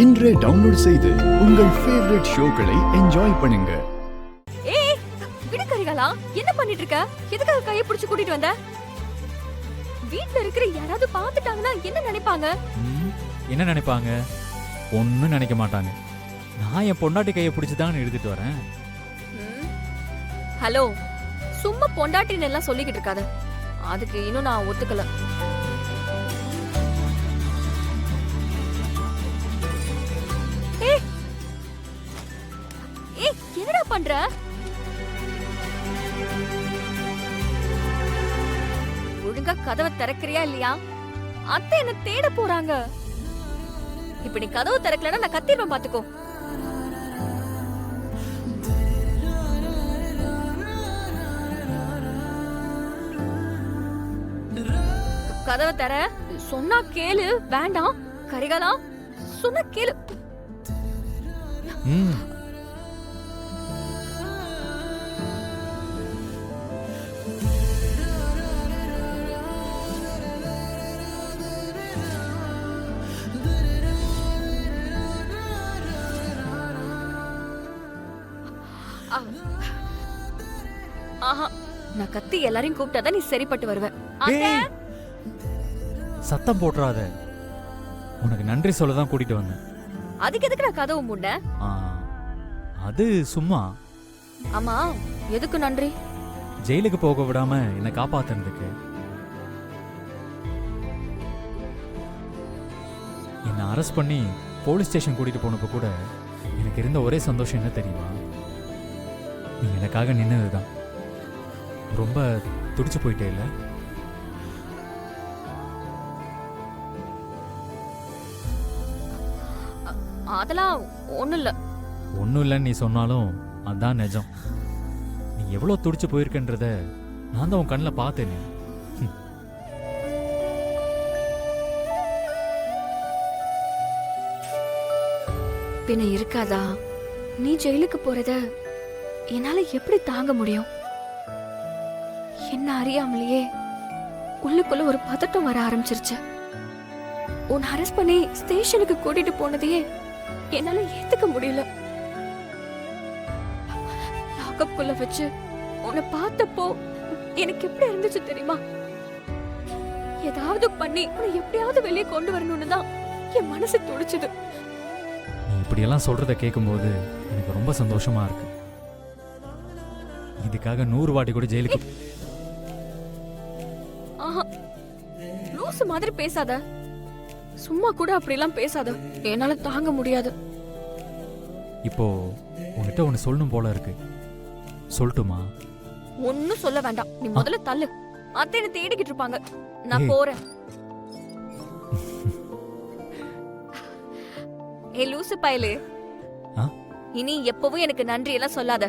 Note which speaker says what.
Speaker 1: இன்றே டவுன்லோட் செய்து உங்கள் ஃபேவரட் ஷோக்களை என்ஜாய் பண்ணுங்க.
Speaker 2: ஏய் விடு கரிகாலா, என்ன பண்ணிட்டு இருக்க? எதுக்காக கையை பிடிச்சு கூட்டிட்டு வந்த? வீட்ல இருக்கிற யாராவது பார்த்துட்டாங்கன்னா என்ன நினைப்பாங்க?
Speaker 3: என்ன நினைப்பாங்க? ஒன்னும் நினைக்க மாட்டாங்க. நான் என் பொண்டாட்டி கையை பிடிச்சு தான் எடுத்துட்டு வரேன்.
Speaker 2: ஹலோ, சும்மா பொண்டாட்டின்னு எல்லாம் சொல்லிக்கிட்டு இருக்காத. அதுக்கு இன்னும் நான் ஒத்துக்கல. ஏய் என்னடா பண்ற? ஒழுங்கா கதவை திறக்கறியா இல்லையா? அத்தை என்ன தேட போறாங்க. இப்ப நீ கதவு திறக்கலன்னா நான் கத்திடுவேன், பாத்துக்கோ. கதவை தர சொன்னா கேளு. வேண்டாம் கரிகாலா, சொன்னா கேளு. ஆஹா, நான் கத்தி எல்லாரையும் கூப்பிட்டாதான் நீ சரிப்பட்டு வருவ.
Speaker 3: சத்தம் போட்டுறாத. உனக்கு நன்றி சொல்லதான் கூட்டிட்டு வந்தேன்.
Speaker 2: அதுக்கு எதுக்கு நான் கதவு மூட?
Speaker 3: அது சும்மா.
Speaker 2: ஆமா, எதுக்கு நன்றி?
Speaker 3: ஜெயிலுக்கு போக விடாம என்ன காப்பாத்துறதுக்கு. என்ன அரெஸ்ட் பண்ணி போலீஸ் ஸ்டேஷன் கூட்டிட்டு போனப்ப கூட எனக்கு இருந்த ஒரே சந்தோஷம் என்ன தெரியுமா? நீ எனக்காக நின்னதுதான். ரொம்ப துடிச்சு போயிட்டே இல்ல?
Speaker 2: அதெல்லாம் ஒண்ணும் இல்ல.
Speaker 3: ஒன்னும் இல்லைன்னு நீ சொன்னாலும் அதான் நிஜம். நீ எவ்வளவு துடிச்சு போயிருக்கன்றத நான் தான் உன் கண்ணில் பார்த்தேனே.
Speaker 2: பின்ன இருக்காதா? நீ ஜெயிலுக்கு போறத என்னால எப்படி தாங்க முடியும்? என்ன அறியாமலேயே உள்ளுக்குள்ள ஒரு பதட்டம் வர ஆரம்பிச்சிருச்சு. உன் அரெஸ்ட் பண்ணி ஸ்டேஷனுக்கு கூட்டிட்டு போனதையே என்னால ஏத்துக்க முடியல. லாக்கப்குள்ள வச்சு உன்னை பார்த்தப்போ எனக்கு எப்படி இருந்துச்சு தெரியுமா? ஏதாவது பண்ணி உன்னை எப்படியாவது வெளியே கொண்டு வரணும்னு தான் என் மனசு துடிச்சுது.
Speaker 3: நீ இப்படியெல்லாம் சொல்றத கேட்கும்போது எனக்கு ரொம்ப சந்தோஷமா இருக்கு. இதுக்காக 100 வாட்டி கூட ஜெயிலுக்கு.
Speaker 2: லூசு மாதிரி பேசாத. சும்மா கூட அப்படிலாம் பேசாத. என்னால தாங்க முடியாது.
Speaker 3: இப்போ உன்கிட்ட ஒன்னு சொல்லணும் போல இருக்கு. சொல்லட்டுமா?
Speaker 2: ஒன்னும் சொல்ல வேண்டாம். நீ முதல்ல தள்ளு. அத்தை என்ன தேடிக்கிட்டு இருப்பாங்க. நான் போறேன். ஏ லூசு பயலே, இனி எப்பவும் எனக்கு நன்றி எல்லாம் சொல்லாத.